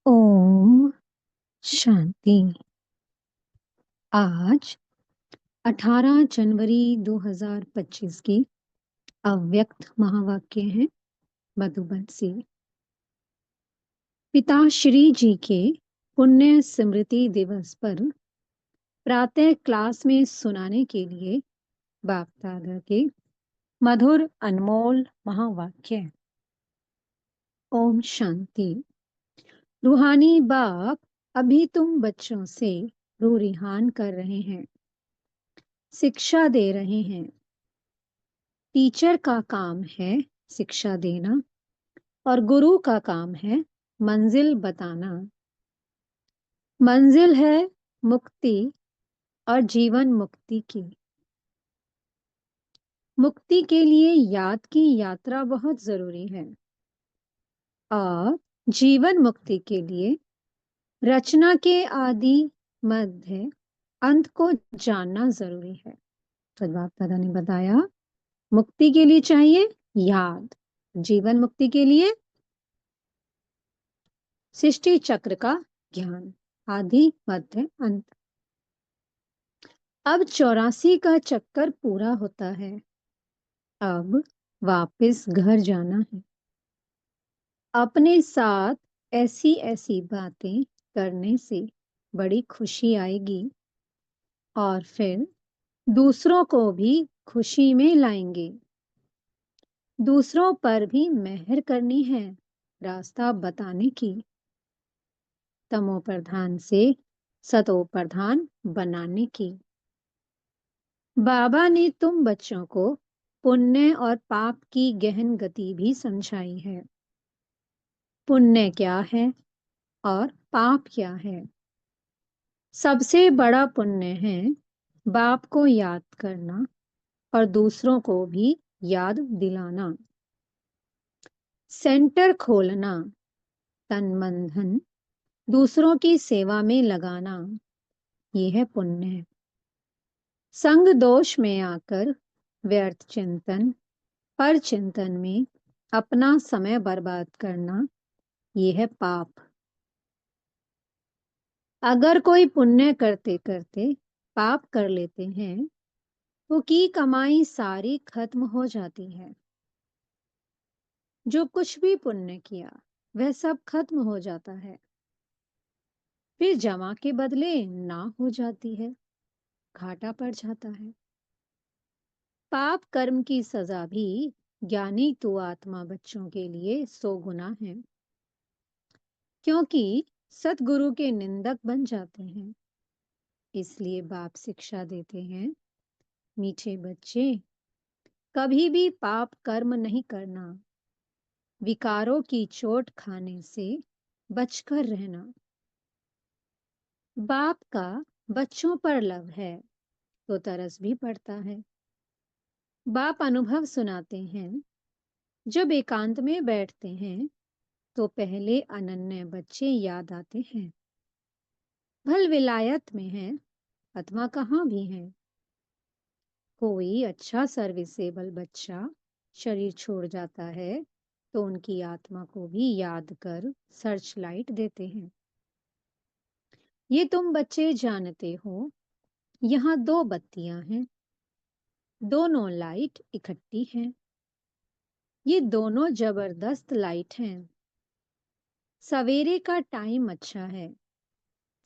ओम शांति। आज 18 जनवरी 2025 की अव्यक्त महावाक्य है मधुबन से। पिताश्री जी के पुण्य स्मृति दिवस पर प्रातः क्लास में सुनाने के लिए बाप दादा के मधुर अनमोल महावाक्य। ओम शांति। रूहानी बाप अभी तुम बच्चों से रूरिहान कर रहे हैं, शिक्षा दे रहे हैं। टीचर का काम है शिक्षा देना और गुरु का काम है मंजिल बताना। मंजिल है मुक्ति और जीवन मुक्ति की। मुक्ति के लिए याद की यात्रा बहुत जरूरी है और जीवन मुक्ति के लिए रचना के आदि मध्य अंत को जानना जरूरी है। तो बाप दादा ने बताया, मुक्ति के लिए चाहिए याद, जीवन मुक्ति के लिए सृष्टि चक्र का ज्ञान, आदि मध्य अंत। अब 84 का चक्कर पूरा होता है। अब वापस घर जाना है। अपने साथ ऐसी ऐसी बातें करने से बड़ी खुशी आएगी और फिर दूसरों को भी खुशी में लाएंगे। दूसरों पर भी मेहर करनी है, रास्ता बताने की। तमो प्रधान से सतो प्रधान बनाने की। बाबा ने तुम बच्चों को पुण्य और पाप की गहन गति भी समझाई है। पुण्य क्या है और पाप क्या है? सबसे बड़ा पुण्य है बाप को याद करना और दूसरों को भी याद दिलाना। सेंटर खोलना, तन मन धन दूसरों की सेवा में लगाना, ये है पुण्य। संग दोष में आकर व्यर्थ चिंतन पर चिंतन में अपना समय बर्बाद करना, ये है पाप। अगर कोई पुण्य करते करते पाप कर लेते हैं तो की कमाई सारी खत्म हो जाती है। जो कुछ भी पुण्य किया वह सब खत्म हो जाता है। फिर जमा के बदले ना हो जाती है, घाटा पड़ जाता है। पाप कर्म की सजा भी ज्ञानी तो आत्मा बच्चों के लिए 100 गुना है, क्योंकि सतगुरु के निंदक बन जाते हैं। इसलिए बाप शिक्षा देते हैं, मीठे बच्चे कभी भी पाप कर्म नहीं करना। विकारों की चोट खाने से बचकर रहना। बाप का बच्चों पर लव है तो तरस भी पड़ता है। बाप अनुभव सुनाते हैं, जब एकांत में बैठते हैं तो पहले अनन्य बच्चे याद आते हैं। भल विलायत में हैं अथवा कहाँ भी हैं। कोई अच्छा सर्विसेबल बच्चा शरीर छोड़ जाता है तो उनकी आत्मा को भी याद कर सर्च लाइट देते हैं। ये तुम बच्चे जानते हो, यहाँ 2 बत्तियां हैं, दोनों लाइट इकट्ठी हैं। ये दोनों जबरदस्त लाइट हैं। सवेरे का टाइम अच्छा है,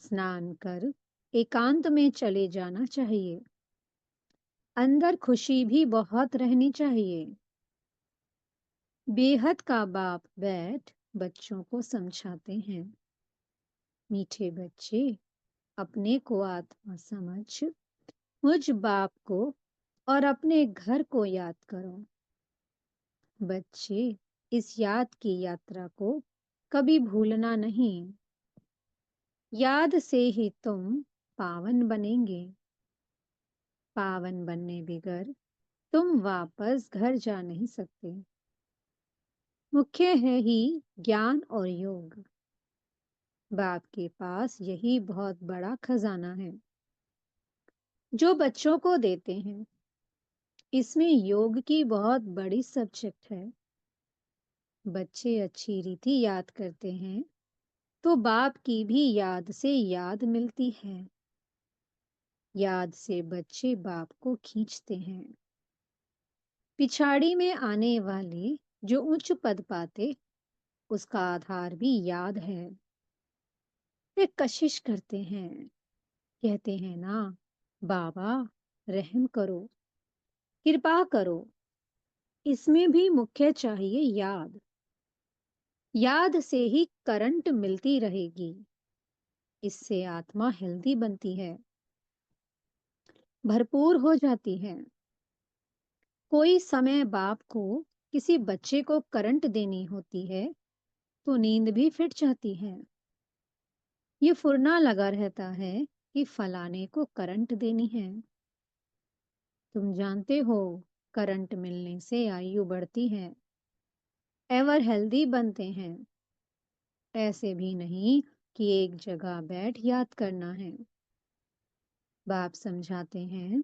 स्नान कर एकांत में चले जाना चाहिए। अंदर खुशी भी बहुत रहनी चाहिए। बेहद का बाप बैठ बच्चों को समझाते हैं, मीठे बच्चे अपने को आत्मा समझ मुझ बाप को और अपने घर को याद करो। बच्चे इस याद की यात्रा को कभी भूलना नहीं। याद से ही तुम पावन बनेंगे। पावन बनने बगैर तुम वापस घर जा नहीं सकते। मुख्य है ही ज्ञान और योग। बाप के पास यही बहुत बड़ा खजाना है जो बच्चों को देते हैं। इसमें योग की बहुत बड़ी सब्जेक्ट है। बच्चे अच्छी रीति याद करते हैं तो बाप की भी याद से याद मिलती है। याद से बच्चे बाप को खींचते हैं। पिछाड़ी में आने वाले जो उच्च पद पाते, उसका आधार भी याद है। वे कशिश करते हैं, कहते हैं ना, बाबा रहम करो, कृपा करो। इसमें भी मुख्य चाहिए याद। याद से ही करंट मिलती रहेगी। इससे आत्मा हेल्दी बनती है, भरपूर हो जाती है। कोई समय बाप को किसी बच्चे को करंट देनी होती है तो नींद भी फिट जाती है। ये फुरना लगा रहता है कि फलाने को करंट देनी है। तुम जानते हो, करंट मिलने से आयु बढ़ती है, एवर हेल्दी बनते हैं। ऐसे भी नहीं कि एक जगह बैठ याद करना है। बाप समझाते हैं,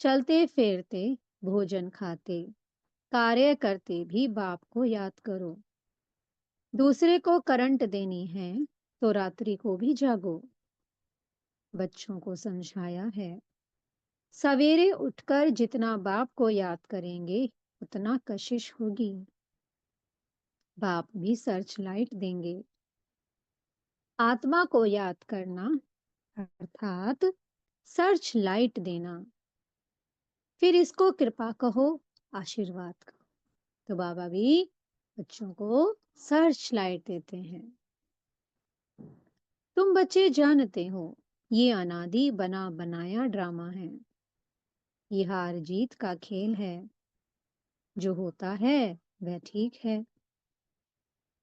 चलते फिरते, भोजन खाते, कार्य करते भी बाप को याद करो। दूसरे को करंट देनी है तो रात्रि को भी जागो। बच्चों को समझाया है, सवेरे उठकर जितना बाप को याद करेंगे उतना कशिश होगी। बाप भी सर्च लाइट देंगे। आत्मा को याद करना अर्थात सर्च लाइट देना। फिर इसको कृपा कहो, आशीर्वाद कहो। तो बाबा भी बच्चों को सर्च लाइट देते हैं। तुम बच्चे जानते हो, ये अनादि बना बनाया ड्रामा है। ये हार जीत का खेल है। जो होता है वह ठीक है।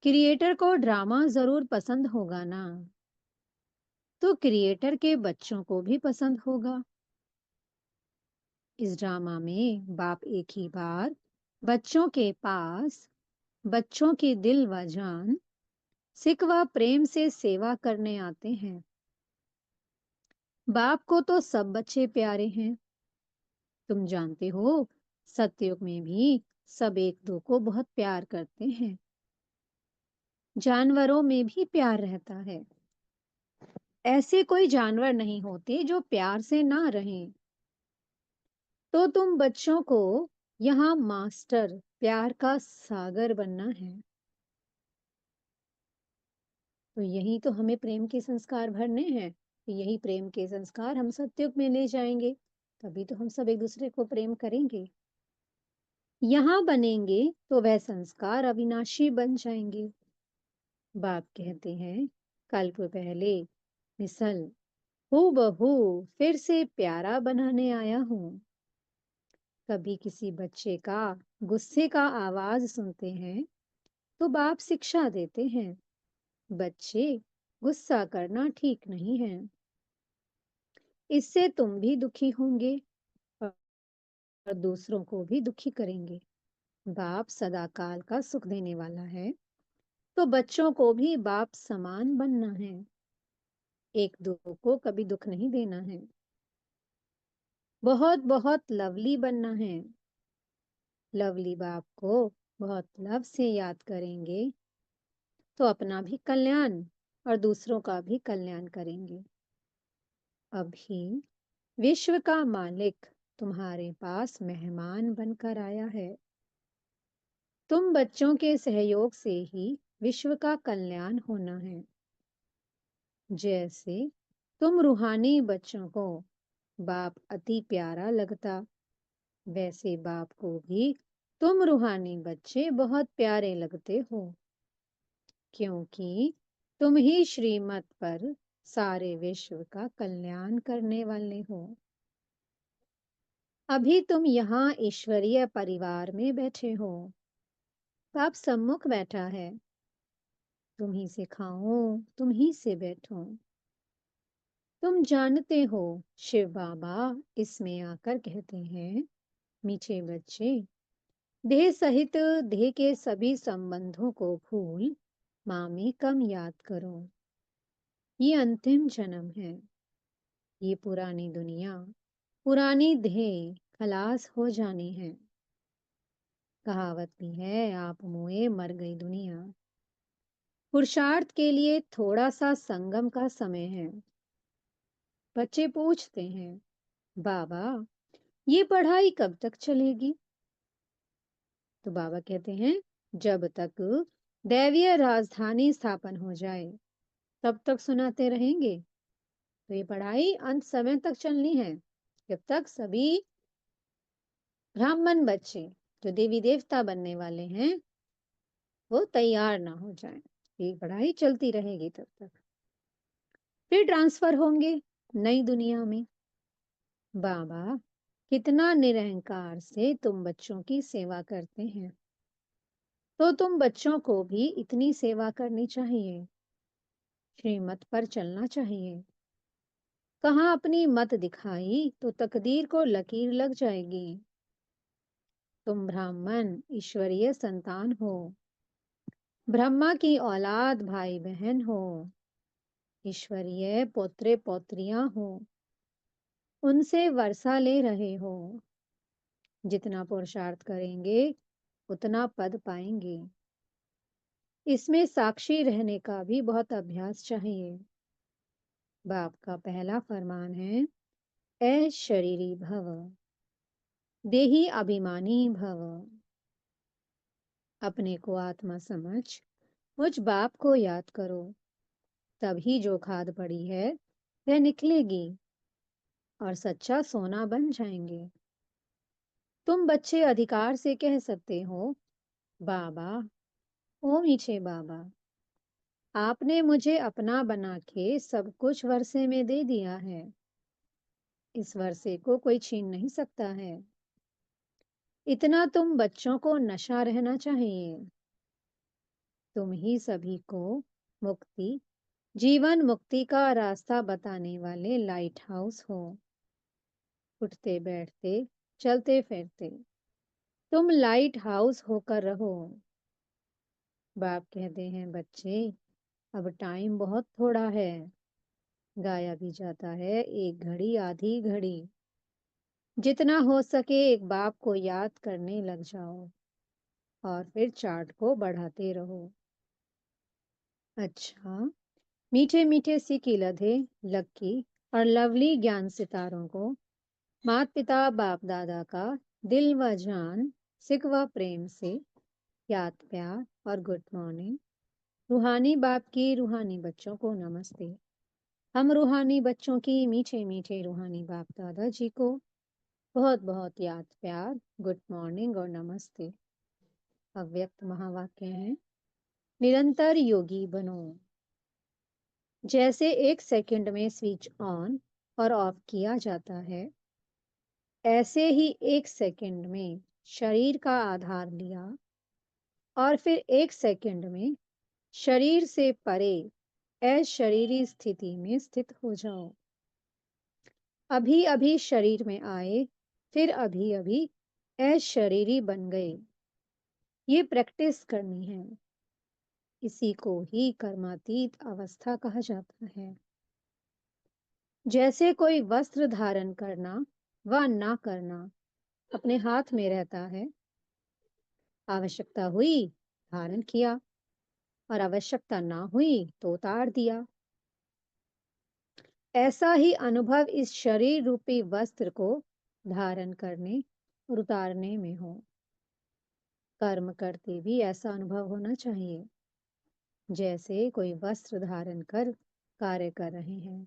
क्रिएटर को ड्रामा जरूर पसंद होगा ना, तो क्रिएटर के बच्चों को भी पसंद होगा। इस ड्रामा में बाप एक ही बार बच्चों के पास, बच्चों की दिल व जान, सिक व प्रेम से सेवा करने आते हैं। बाप को तो सब बच्चे प्यारे हैं। तुम जानते हो, सतयुग में भी सब एक दो को बहुत प्यार करते हैं। जानवरों में भी प्यार रहता है। ऐसे कोई जानवर नहीं होते जो प्यार से ना रहें। तो तुम बच्चों को यहाँ मास्टर प्यार का सागर बनना है। तो यही तो हमें प्रेम के संस्कार भरने हैं। तो यही प्रेम के संस्कार हम सतयुग में ले जाएंगे। तभी तो हम सब एक दूसरे को प्रेम करेंगे। यहाँ बनेंगे तो वह संस्कार अविनाशी बन जाएंगे। बाप कहते हैं, कल्प पहले मिसल हूबहू फिर से प्यारा बनाने आया हूँ। कभी किसी बच्चे का गुस्से का आवाज सुनते हैं तो बाप शिक्षा देते हैं, बच्चे गुस्सा करना ठीक नहीं है। इससे तुम भी दुखी होंगे और दूसरों को भी दुखी करेंगे। बाप सदा काल का सुख देने वाला है, तो बच्चों को भी बाप समान बनना है। एक दो को कभी दुख नहीं देना है। बहुत बहुत लवली बनना है। लवली बाप को बहुत लव से याद करेंगे तो अपना भी कल्याण और दूसरों का भी कल्याण करेंगे। अभी विश्व का मालिक तुम्हारे पास मेहमान बनकर आया है। तुम बच्चों के सहयोग से ही विश्व का कल्याण होना है। जैसे तुम रूहानी बच्चों को बाप अति प्यारा लगता, वैसे बाप को भी तुम रूहानी बच्चे बहुत प्यारे लगते हो, क्योंकि तुम ही श्रीमत पर सारे विश्व का कल्याण करने वाले हो। अभी तुम यहाँ ईश्वरीय परिवार में बैठे हो। बाप सम्मुख बैठा है। तुम ही से खाओ, तुम ही से बैठो। तुम जानते हो, शिव बाबा इसमें आकर कहते हैं, मीठे बच्चे, देह सहित देह के सभी संबंधों को भूल माँ में कम याद करो। ये अंतिम जन्म है। ये पुरानी दुनिया, पुरानी देह खलास हो जानी है। कहावत भी है, आप मोए मर गई दुनिया। पुरुषार्थ के लिए थोड़ा सा संगम का समय है। बच्चे पूछते हैं, बाबा, ये पढ़ाई कब तक चलेगी? तो बाबा कहते हैं, जब तक दैवीय राजधानी स्थापन हो जाए, तब तक सुनाते रहेंगे। तो ये पढ़ाई अंत समय तक चलनी है, जब तक सभी ब्राह्मण बच्चे जो देवी देवता बनने वाले हैं वो तैयार ना हो जाएं। ये पढ़ाई चलती रहेगी तब तक। फिर ट्रांसफर होंगे नई दुनिया में। बाबा, कितना निरहंकार से तुम बच्चों की सेवा करते हैं। तो तुम बच्चों को भी इतनी सेवा करनी चाहिए, श्रीमत पर चलना चाहिए। कहाँ अपनी मत दिखाई तो तकदीर को लकीर लग जाएगी। तुम ब्राह्मण ईश्वरीय संतान हो, ब्रह्मा की औलाद भाई बहन हो, ईश्वरीय पोत्रे पोत्रियां हो, उनसे वर्षा ले रहे हो। जितना पुरुषार्थ करेंगे उतना पद पाएंगे। इसमें साक्षी रहने का भी बहुत अभ्यास चाहिए। बाप का पहला फरमान है, ए शरीरी भव, देही अभिमानी भव। अपने को आत्मा समझ मुझ बाप को याद करो, तभी जो खाद पड़ी है वह निकलेगी और सच्चा सोना बन जाएंगे। तुम बच्चे अधिकार से कह सकते हो, बाबा, ओ मीठे बाबा, आपने मुझे अपना बना के सब कुछ वर्षे में दे दिया है। इस वर्षे को कोई छीन नहीं सकता है। इतना तुम बच्चों को नशा रहना चाहिए। तुम ही सभी को मुक्ति, जीवन मुक्ति का रास्ता बताने वाले लाइट हाउस हो। उठते बैठते चलते फिरते तुम लाइट हाउस होकर रहो। बाप कहते हैं, बच्चे, अब टाइम बहुत थोड़ा है, गाया भी जाता है एक घड़ी आधी घड़ी। जितना हो सके एक बाप को याद करने लग जाओ और फिर चार्ट को बढ़ाते रहो। अच्छा, मीठे मीठे सी किलधे लक्की और लवली ज्ञान सितारों को माता पिता बाप दादा का दिल व जान सिक व प्रेम से याद प्यार और गुड मॉर्निंग। रूहानी बाप की रूहानी बच्चों को नमस्ते। हम रूहानी बच्चों की मीठे मीठे रूहानी बाप दादा जी को बहुत बहुत याद प्यार, गुड मॉर्निंग और नमस्ते। अव्यक्त महावाक्य है, निरंतर योगी बनो। जैसे एक सेकंड में स्विच ऑन और ऑफ किया जाता है, ऐसे ही एक सेकंड में शरीर का आधार लिया और फिर एक सेकंड में शरीर से परे अशरीरी स्थिति में स्थित हो जाओ। अभी अभी शरीर में आए, फिर अभी अभी अशरीरी बन गए। ये प्रैक्टिस करनी है। इसी को ही कर्मातीत अवस्था कहा जाता है। जैसे कोई वस्त्र धारण करना व ना करना अपने हाथ में रहता है। आवश्यकता हुई धारण किया और आवश्यकता ना हुई तो उतार दिया। ऐसा ही अनुभव इस शरीर रूपी वस्त्र को धारण करने और उतारने में हो। कर्म करते भी ऐसा अनुभव होना चाहिए, जैसे कोई वस्त्र धारण कर कार्य कर रहे हैं।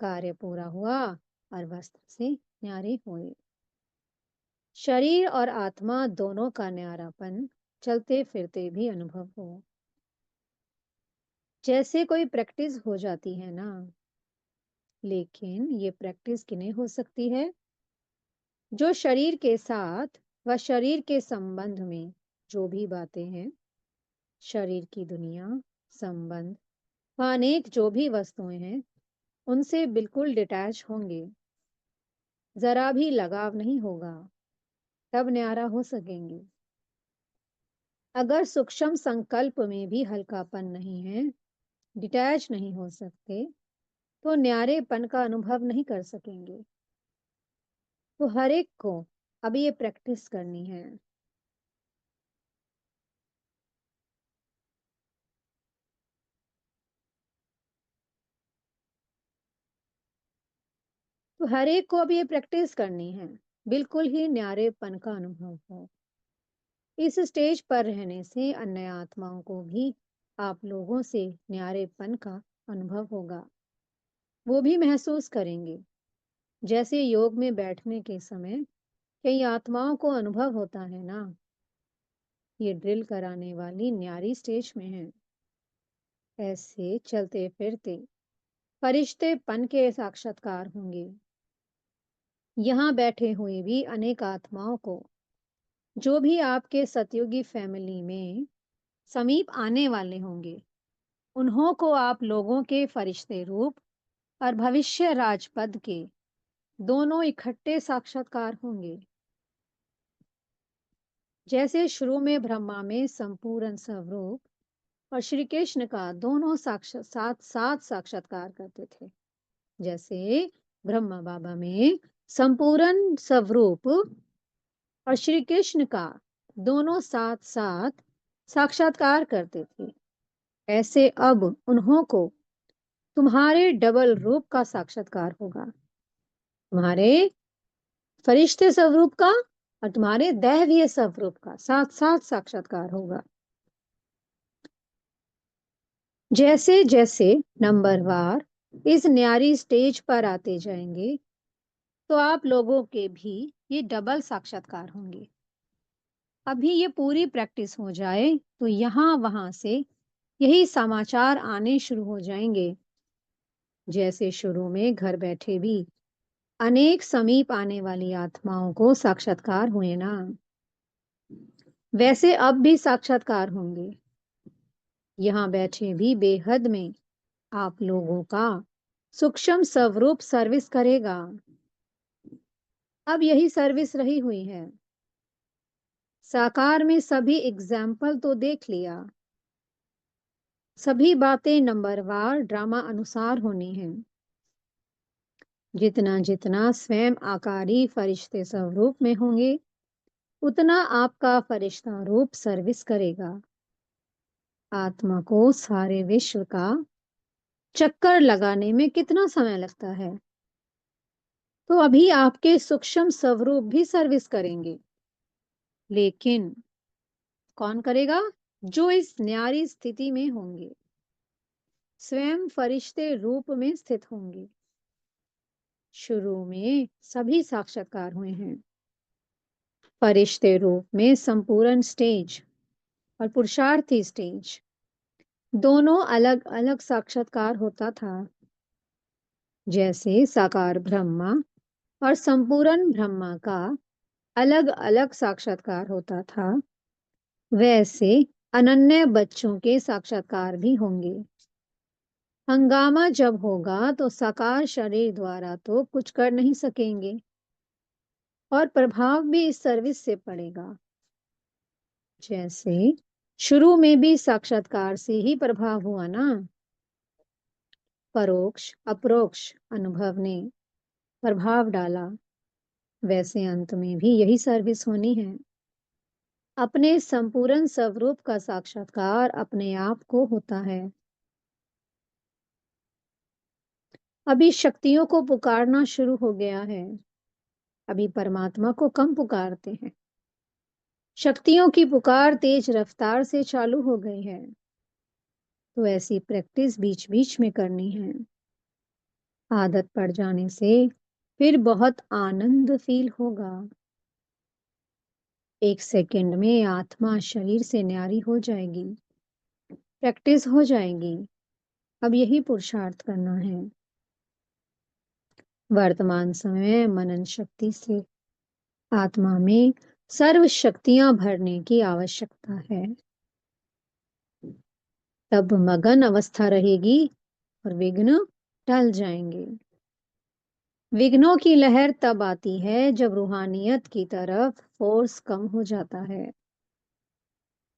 कार्य पूरा हुआ और वस्त्र से न्यारे हुए। शरीर और आत्मा दोनों का न्यारापन चलते फिरते भी अनुभव हो। जैसे कोई प्रैक्टिस हो जाती है ना, लेकिन ये प्रैक्टिस किन्हें हो सकती है? जो शरीर के साथ व शरीर के संबंध में जो भी बातें हैं, शरीर की दुनिया, संबंध व अनेक जो भी वस्तुएं हैं, उनसे बिल्कुल डिटैच होंगे। जरा भी लगाव नहीं होगा, तब न्यारा हो सकेंगे। अगर सूक्ष्म संकल्प में भी हल्कापन नहीं है, डिटैच नहीं हो सकते, तो न्यारेपन का अनुभव नहीं कर सकेंगे। तो हर एक को अभी ये प्रैक्टिस करनी है। तो हर एक को अब ये प्रैक्टिस करनी है, बिल्कुल ही न्यारेपन का अनुभव हो। इस स्टेज पर रहने से अन्य आत्माओं को भी आप लोगों से न्यारेपन का अनुभव होगा। वो भी महसूस करेंगे। जैसे योग में बैठने के समय कई आत्माओं को अनुभव होता है ना, ये ड्रिल कराने वाली न्यारी स्टेज में है। ऐसे चलते फिरते फरिश्तेपन के साक्षात्कार होंगे। यहाँ बैठे हुए भी अनेक आत्माओं को, जो भी आपके सतयुगी फैमिली में समीप आने वाले होंगे, उन्हों को आप लोगों के फरिश्ते रूप और भविष्य राजपद के दोनों इकट्ठे साक्षात्कार होंगे। जैसे शुरू में ब्रह्मा में संपूर्ण स्वरूप और श्री कृष्ण का दोनों साथ साथ साक्षात्कार करते थे। जैसे ब्रह्मा बाबा में संपूर्ण स्वरूप और श्री कृष्ण का दोनों साथ साथ साक्षात्कार करते थे, ऐसे अब उन्हों को तुम्हारे डबल रूप का साक्षात्कार होगा। तुम्हारे फरिश्ते स्वरूप का और तुम्हारे दैवीय स्वरूप का साथ साथ साक्षात्कार होगा। जैसे जैसे नंबरवार इस न्यारी स्टेज पर आते जाएंगे, तो आप लोगों के भी ये डबल साक्षात्कार होंगे। अभी ये पूरी प्रैक्टिस हो जाए तो यहाँ वहां से यही समाचार आने शुरू हो जाएंगे। जैसे शुरू में घर बैठे भी अनेक समीप आने वाली आत्माओं को साक्षात्कार हुए ना, वैसे अब भी साक्षात्कार होंगे। यहाँ बैठे भी बेहद में आप लोगों का सूक्ष्म स्वरूप सर्विस करेगा। अब यही सर्विस रही हुई है। साकार में सभी एग्जाम्पल तो देख लिया। सभी बातें नंबरवार ड्रामा अनुसार होनी है। जितना जितना स्वयं आकारी फरिश्ते स्वरूप में होंगे, उतना आपका फरिश्ता रूप सर्विस करेगा। आत्मा को सारे विश्व का चक्कर लगाने में कितना समय लगता है, तो अभी आपके सूक्ष्म स्वरूप भी सर्विस करेंगे। लेकिन कौन करेगा? जो इस न्यारी स्थिति में होंगे, स्वयं फरिश्ते रूप में स्थित होंगे। शुरू में सभी साक्षात्कार हुए हैं। फरिश्ते रूप में संपूर्ण स्टेज और पुरुषार्थी स्टेज दोनों अलग अलग साक्षात्कार होता था। जैसे साकार ब्रह्मा और संपूर्ण ब्रह्मा का अलग अलग साक्षात्कार होता था, वैसे अनन्य बच्चों के साक्षात्कार भी होंगे। हंगामा जब होगा तो साकार शरीर द्वारा तो कुछ कर नहीं सकेंगे, और प्रभाव भी इस सर्विस से पड़ेगा। जैसे शुरू में भी साक्षात्कार से ही प्रभाव हुआ ना, परोक्ष अपरोक्ष अनुभव ने प्रभाव डाला, वैसे अंत में भी यही सर्विस होनी है। अपने संपूर्ण स्वरूप का साक्षात्कार अपने आप को होता है। अभी शक्तियों को पुकारना शुरू हो गया है। अभी परमात्मा को कम पुकारते हैं। शक्तियों की पुकार तेज रफ्तार से चालू हो गई है। तो ऐसी प्रैक्टिस बीच बीच में करनी है। आदत पड़ जाने से फिर बहुत आनंद फील होगा। एक सेकंड में आत्मा शरीर से न्यारी हो जाएगी। प्रैक्टिस हो जाएगी। अब यही पुरुषार्थ करना है। वर्तमान समय मनन शक्ति से आत्मा में सर्व शक्तियां भरने की आवश्यकता है। तब मगन अवस्था रहेगी और विघ्न टल जाएंगे। विघ्नों की लहर तब आती है जब रूहानियत की तरफ फोर्स कम हो जाता है।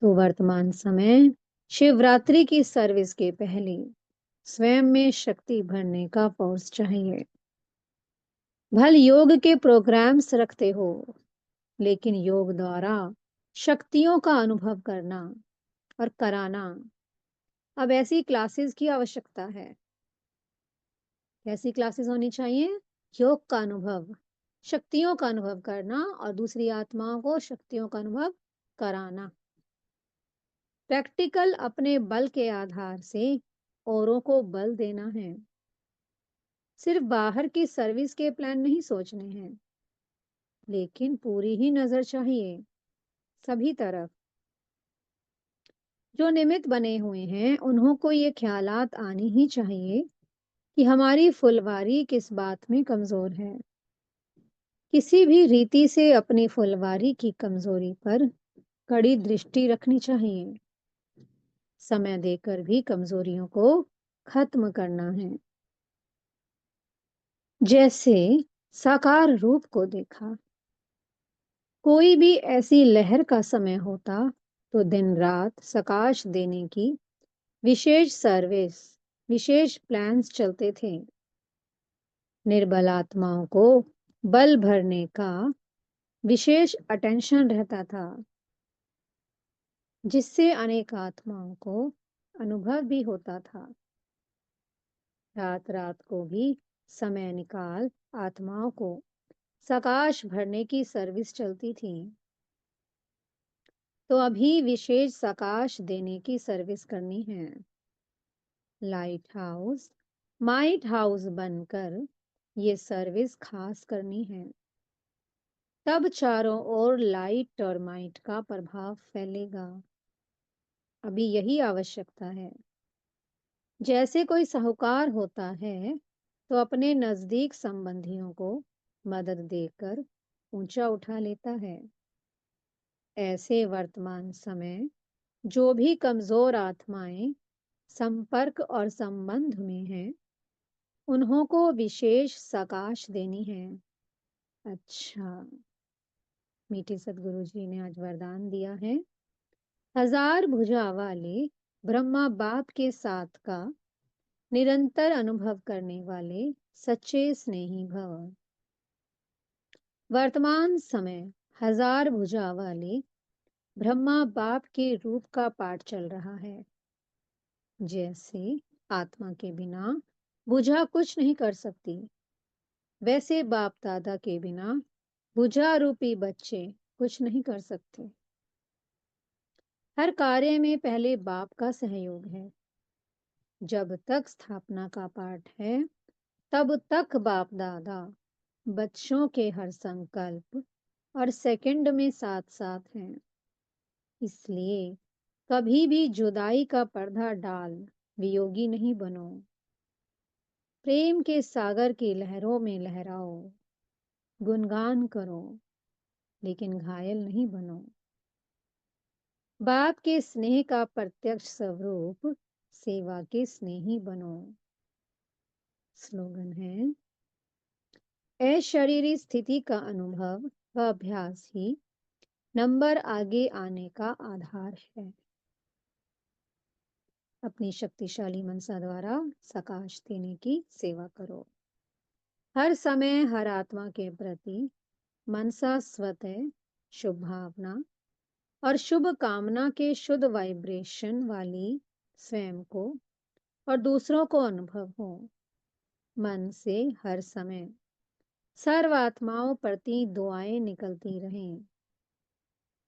तो वर्तमान समय शिवरात्रि की सर्विस के पहले स्वयं में शक्ति भरने का फोर्स चाहिए। भल योग के प्रोग्राम्स रखते हो, लेकिन योग द्वारा शक्तियों का अनुभव करना और कराना, अब ऐसी क्लासेस की आवश्यकता है। कैसी क्लासेस होनी चाहिए? योग का अनुभव, शक्तियों का अनुभव करना और दूसरी आत्माओं को शक्तियों का अनुभव कराना। प्रैक्टिकल अपने बल के आधार से औरों को बल देना है। सिर्फ बाहर की सर्विस के प्लान नहीं सोचने हैं, लेकिन पूरी ही नजर चाहिए सभी तरफ। जो निमित्त बने हुए हैं, उन्हों को ये ख्यालात आनी ही चाहिए कि हमारी फुलवारी किस बात में कमजोर है। किसी भी रीति से अपनी फुलवारी की कमजोरी पर कड़ी दृष्टि रखनी चाहिए। समय देकर भी कमजोरियों को खत्म करना है। जैसे साकार रूप को देखा, कोई भी ऐसी लहर का समय होता तो दिन रात सकाश देने की विशेष सर्विस, विशेष प्लान्स चलते थे। निर्बल आत्माओं को बल भरने का विशेष अटेंशन रहता था, जिससे अनेक आत्माओं को अनुभव भी होता था। रात रात को भी समय निकाल आत्माओं को सकाश भरने की सर्विस चलती थी। तो अभी विशेष सकाश देने की सर्विस करनी है। लाइट हाउस, माइट हाउस बनकर ये सर्विस खास करनी है। तब चारों ओर लाइट और माइट का प्रभाव फैलेगा। अभी यही आवश्यकता है। जैसे कोई साहूकार होता है तो अपने नजदीक संबंधियों को मदद देकर ऊंचा उठा लेता है। ऐसे वर्तमान समय जो भी कमजोर आत्माएं संपर्क और संबंध में हैं, उन्हों को विशेष सकाश देनी है। अच्छा, मीठे सदगुरु जी ने आज वरदान दिया है। हजार भुजा वाले ब्रह्मा बाप के साथ का निरंतर अनुभव करने वाले सच्चे स्नेही भव। वर्तमान समय हजार भुजा वाले ब्रह्मा बाप के रूप का पाठ चल रहा है। जैसे आत्मा के बिना भुजा कुछ नहीं कर सकती, वैसे बाप दादा के बिना भुजा रूपी बच्चे कुछ नहीं कर सकते। हर कार्य में पहले बाप का सहयोग है। जब तक स्थापना का पाठ है, तब तक बाप दादा बच्चों के हर संकल्प और सेकंड में साथ साथ हैं। इसलिए कभी भी जुदाई का पर्दा डाल वियोगी नहीं बनो। प्रेम के सागर की लहरों में लहराओ, गुणगान करो, लेकिन घायल नहीं बनो। बाप के स्नेह का प्रत्यक्ष स्वरूप सेवा के स्नेही बनो। स्लोगन है, अशरीरी स्थिति का अनुभव व अभ्यास ही नंबर आगे आने का आधार है। अपनी शक्तिशाली मनसा द्वारा सकाश देने की सेवा करो। हर समय हर आत्मा के प्रति मनसा स्वतः शुभ भावना और शुभ कामना के शुद्ध वाइब्रेशन वाली स्वयं को और दूसरों को अनुभव हो। मन से हर समय सर्व आत्माओं प्रति दुआएं निकलती रहें।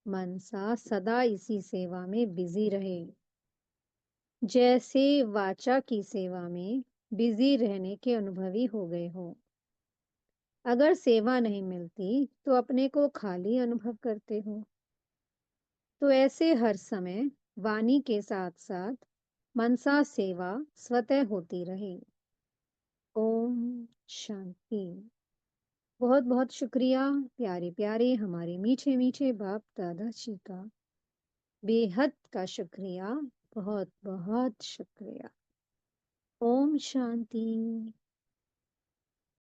मनसा सदा इसी सेवा में बिजी रहे, जैसे वाचा की सेवा में बिजी रहने के अनुभवी हो गए हो। अगर सेवा नहीं मिलती तो अपने को खाली अनुभव करते हो। तो ऐसे हर समय वाणी के साथ साथ मनसा सेवा स्वतः होती रहे। ओम शांति। बहुत बहुत शुक्रिया प्यारे प्यारे हमारे मीठे मीठे बाप दादा जी का, बेहद का शुक्रिया, बहुत बहुत शुक्रिया। ओम शांति।